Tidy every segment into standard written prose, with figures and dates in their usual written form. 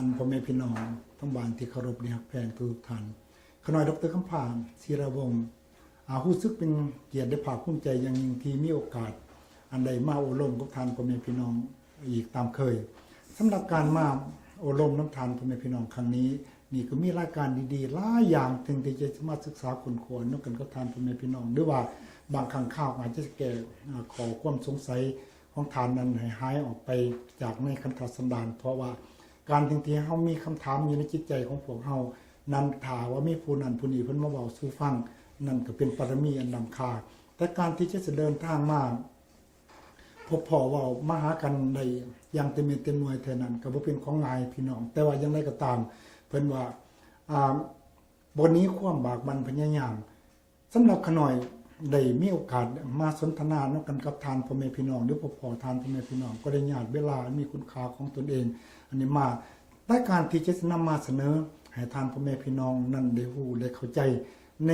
านพ่อแม่พี่น้องทั้งบ้านที่เคารพรักแพงทุกท่านขน้อยดร.คำพานศิรวงศ์รู้สึกเป็นเกียรติได้ภาคภูมิใจอย่างยิ่งที่มีโอกาสอันใดมาอบรมกับท่านพ่อแม่พี่น้องอีกตามเคยสำหรับการมาอบรมน้ำทานพ่อแม่พี่น้องครั้งนี้นี่ก็มีรายการดีๆหลายอย่างถึงที่จะมาศึกษาค้นคว้านำกันกับท่านพ่อแม่พี่น้องหรือว่าบางครั้งข้าวอาจจะแก้ขอความสงสัยของทานนั้นให้หายออกไปจากในคันธสันดานเพราะว่าการที่เฮามีคำถามอยู่ในจิตใจของพวกเฮานั้นถ้าว่ามีผู้นั้นผู้นี้เพิ่นมาเว้าสู่ฟังนั่นก็เป็นปรมีอันล้ำค่าแต่การที่จะเดินทางมาพบพ่อเว้ามาหากันได้อย่างเต็มเม็ดเต็มหน่วยเท่านั้นก็บ่เป็นของง่ายพี่น้องแต่ว่าอย่างไรก็ตามเพิ่นว่าบ่นี้ความบากบั่นพยายามสำหรับขน้อยได้มีโอกาสมาสนทนากันกับทานพ่อแม่พี่น้องหรือพ่อทานพ่อแม่พี่น้องก็ได้ญาติเวลามีคุณค่าของตนเองอันนี้มาในการที่จะนำมาเสนอให้ทานพ่อแม่พี่น้องนั่นได้รู้ได้เข้าใจใน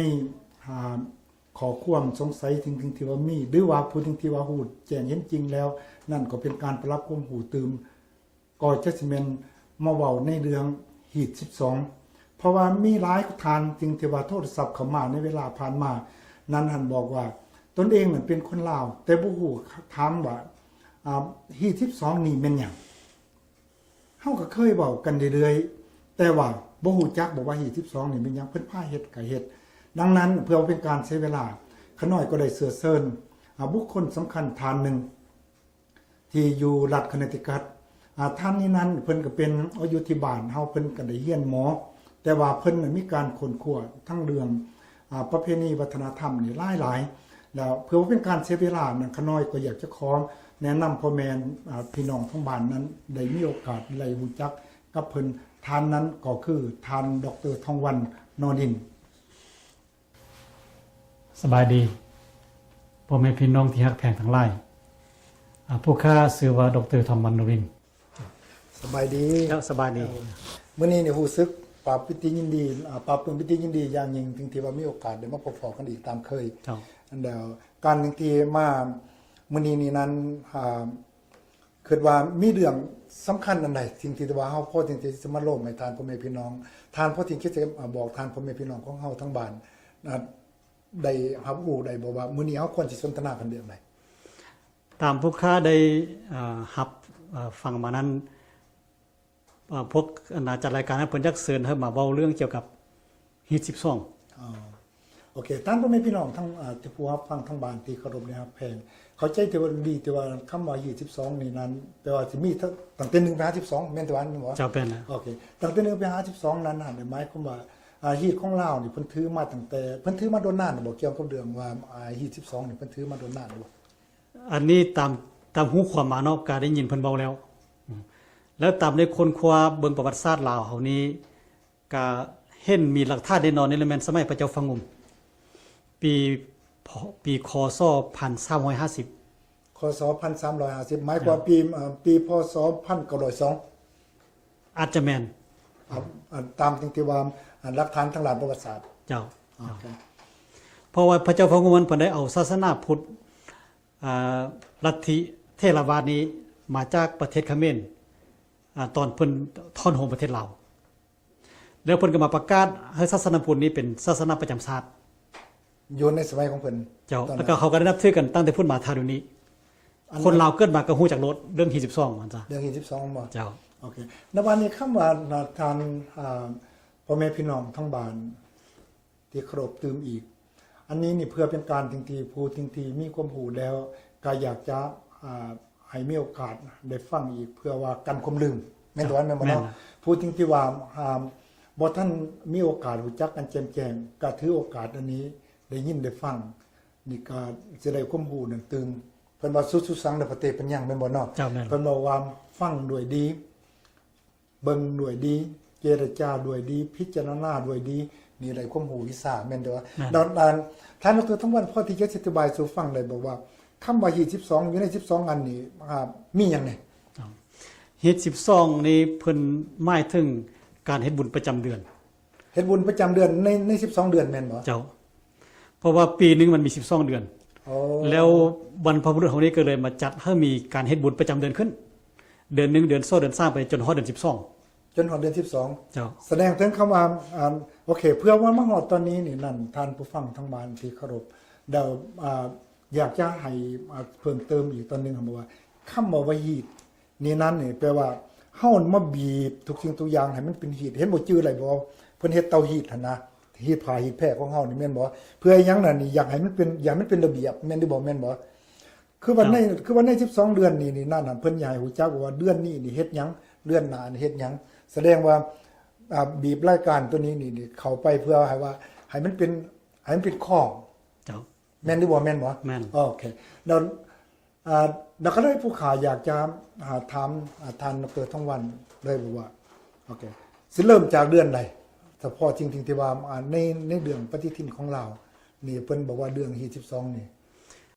ขอความสงสัยถึงที่ว่ามีหรือว่าผู้ที่ว่าฮู้แจ้งเห็นจริงแล้วนั่นก็เป็นการประรับความหูตื่นก็จะสิแม่นมาเว้าในเรื่องฮีต12เพราะว่ามีหลายทานจริงที่ว่าโทรศัพท์เข้ามาในเวลาผ่านมานั้นหันบอกว่าตนเองเหมือนเป็นคนลาวแต่บ่ฮู้ถามว่าฮีต12นี่แม่นหยังเฮาก็เคยเว้ากันเรื่อยๆแต่ว่าบ่ฮู้จักบอกว่าฮีต12นี่เป็นหยังเพิ่นพาเฮ็ดก็เฮ็ดดังนั้นเพื่อเป็นการใช้เวลาขน้อยก็ได้เสื้อเชิญบุคคลสำคัญท่านหนึ่งที่อยู่รัฐคอนเนตทิคัตท่านนี้นั้นเพิ่นก็เป็นอยู่ที่บ้านเฮาเพิ่นก็ได้เรียนหมอแต่ว่าเพิ่นมีการค้นคว้าทั้งเรื่องประเพณีวัฒนธรรมนี่หลายๆแล้วเพื่อเป็นการใช้เวลานั้นขน้อยก็อยากจะขอแนะนำพ่อแม่พี่น้องทั้งบ้านนั้นได้มีโอกาสได้รู้จักกับเพิ่นท่านนั้นก็คือท่านดร.ทองวันนอดินสบายดีพ่อแม่พี่น้องที่ฮักแพงทั้งหลายผู้ข้าชื่อว่าดร.ทองวันนอดินสบายดีแล้วสบายดีมื้อนี้เนี่ยรู้สึกปราบปิติยินดีปราบปลื้มปิติยินดีอย่างยิ่งถึงที่ว่ามีโอกาสได้มาพบปะกันอีกตามเคยอันเดียวการที่มามื้อนี้นี่นั้นคิดว่ามีเรื่องสำคัญอันใดสิ่งที่ว่าเฮาพอที่จะมาโลมให้ทานพ่อแม่พี่น้องทานพอที่คิดจะบอกทานพ่อแม่พี่น้องของเฮาทั้งบ้านได้รับรู้ได้บอกว่ามื้อนี้เฮาควรสิสนทนากันเรื่องใดตามผู้ข้าได้รับฟังมานั้นพวกจัดรายการให้เพิ่นจักเชิญเฮามาเว้าเรื่องเกี่ยวกับฮีต12โอเคท่านพ่อแม่พี่น้องทั้งที่ผู้รับฟังทั้งบ้านที่เคารพนะครับแพงเข้าใจที่ว่าดีที่ว่าคำว่าฮีต12นี่นั้นแปลว่าสิมีตั้งแต่1ไปหา12แม่นแต่ว่านี่บ่เจ้าเป็นนะโอเคตั้งแต่1ไปหา12นั้นน่ะหมายความว่าฮีตของลาวนี่เพิ่นถือมาตั้งแต่เพิ่นถือมาโดนนานบ่เกี่ยวกับเรื่องว่าฮีต12นี่เพิ่นถือมาโดนนานบ่อันนี้ตามหูความมาเนาะก็ได้ยินเพิ่นเว้าแล้วแล้วตามในคนคว้าเบิ่งประวัติศาสตร์ลาวเฮานี้ก็เห็นมีหลักฐานแน่นอนนี่แหละแม่นสมัยพระเจ้าฟังงุมปีคศ1350คศ1350หมายความปีพศ1902อาจจะแม่นตามที่ว่าหลักฐานทางด้านประวัติศาสตร์เจ้าเพราะว่าพระเจ้าฟังงุมเพิ่นได้เอาศาสนาพุทธลัทธิเทรวาสนี้มาจากประเทศเขมรตอนเพิ่นทอนโหมประเทศลาวแล้วเพิ่นก็มาประกาศให้ศาสนาพุทธนี้เป็นศาสนาประจำชาติอยู่ในสมัยของเพิ่นเจ้าแล้วก็เขาก็ได้นับถือกันตั้งแต่พุทธมาทารุณีคนลาวเกิดมาก็ฮู้จักรถเรื่องฮี12มันจ้ะเรื่องฮี12บ่เจ้าโอเคในวันนี้คำว่าทานพ่อแม่พี่น้องทั้งบ้านที่เคารพตื่มอีกอันนี้นี่เพื่อเป็นการที่ผู้ที่มีความรู้แล้วก็อยากจะให้มีโอกาสได้ฟังอีกเพื่อว่ากันความลืมแม่นว่าแม่นบ่เนาะผู้ที่ว่าบ่ท่านมีโอกาสรู้จักกันแจ่มๆก็ถือโอกาสอันนี้ได้ยินได้ฟังนี่ก็สิได้ความรู้นั่นตื่นเพิ่นว่าสุสังในประเทศเป็นหยังแม่นบ่เนาะเพิ่นบอกว่าฟังด้วยดีเบิ่งด้วยดีเจรจาด้วยดีพิจารณาด้วยดีนี่ได้ความรู้วิชาแม่นเด้อดังท่านดร.ทั้งวันพอที่จะอธิบายสู่ฟังได้บอกว่าคำว่าฮีต12อยู่ใน12อันนี้มีหยังไงฮีต12นี่เพิ่นหมายถึงการเฮ็ดบุญประจำเดือนเฮ็ดบุญประจำเดือนใน12เดือนแม่นบ่เจ้าเพราะว่าปีนึงมันมี12เดือนแล้ววันพระพุทธเฮานี้ก็เลยมาจัดให้มีการเฮ็ดบุญประจำเดือนขึ้นเดือน1เดือน2เดือน3ไปจนฮอดเดือน12 จนถึงเดือน12 เจ้า แสดงถึงคำว่าโอเค เพื่อว่ามาฮอดตอนนี้นี่นั่นท่านผู้ฟังทั้งบ้านที่เคารพเดี๋ยวอยากจะให้เพิ่มเติมอีกตอนหนึงครับว่าคำว่าฮีตนี่นั่นนี่แปลว่าเฮามาบีบทุกสิ่งทุกอย่างให้มันเป็นฮีตเห็นบ่จื้ออะไรบ่เพิ่นเฮ็ดเตาฮีตหั่นนะฮีตผ้าฮีตแพร่ของเฮานี่แม่นบ่เพื่อหยังนั่นนี่อยากให้มันเป็นระเบียบแม่นได้บ่แม่นบ่คือวันใน12เดือนนี่นั่นน่ะเพิ่นอยากให้ฮู้จักว่าเดือนนี้นี่เฮ็ดหยังเดือนหน้านี่เฮ็ดหยังแสดงว่าบีบรายการตัวนี้นี่เข้าไปเพื่อให้มันเป็นข้อ เจ้า แม่นหรือบ่แม่นบ่ แม่น โอเคเราก็ได้ผู้ข่าวอยากจะถามทานดร.ทองวันได้บอกว่าโอเคสิเริ่มจากเดือนใดเฉพาะจริงๆที่ว่าในเดือนปฏิทินของเรานี่เพิ่นบอกว่าเดือนที่12นี่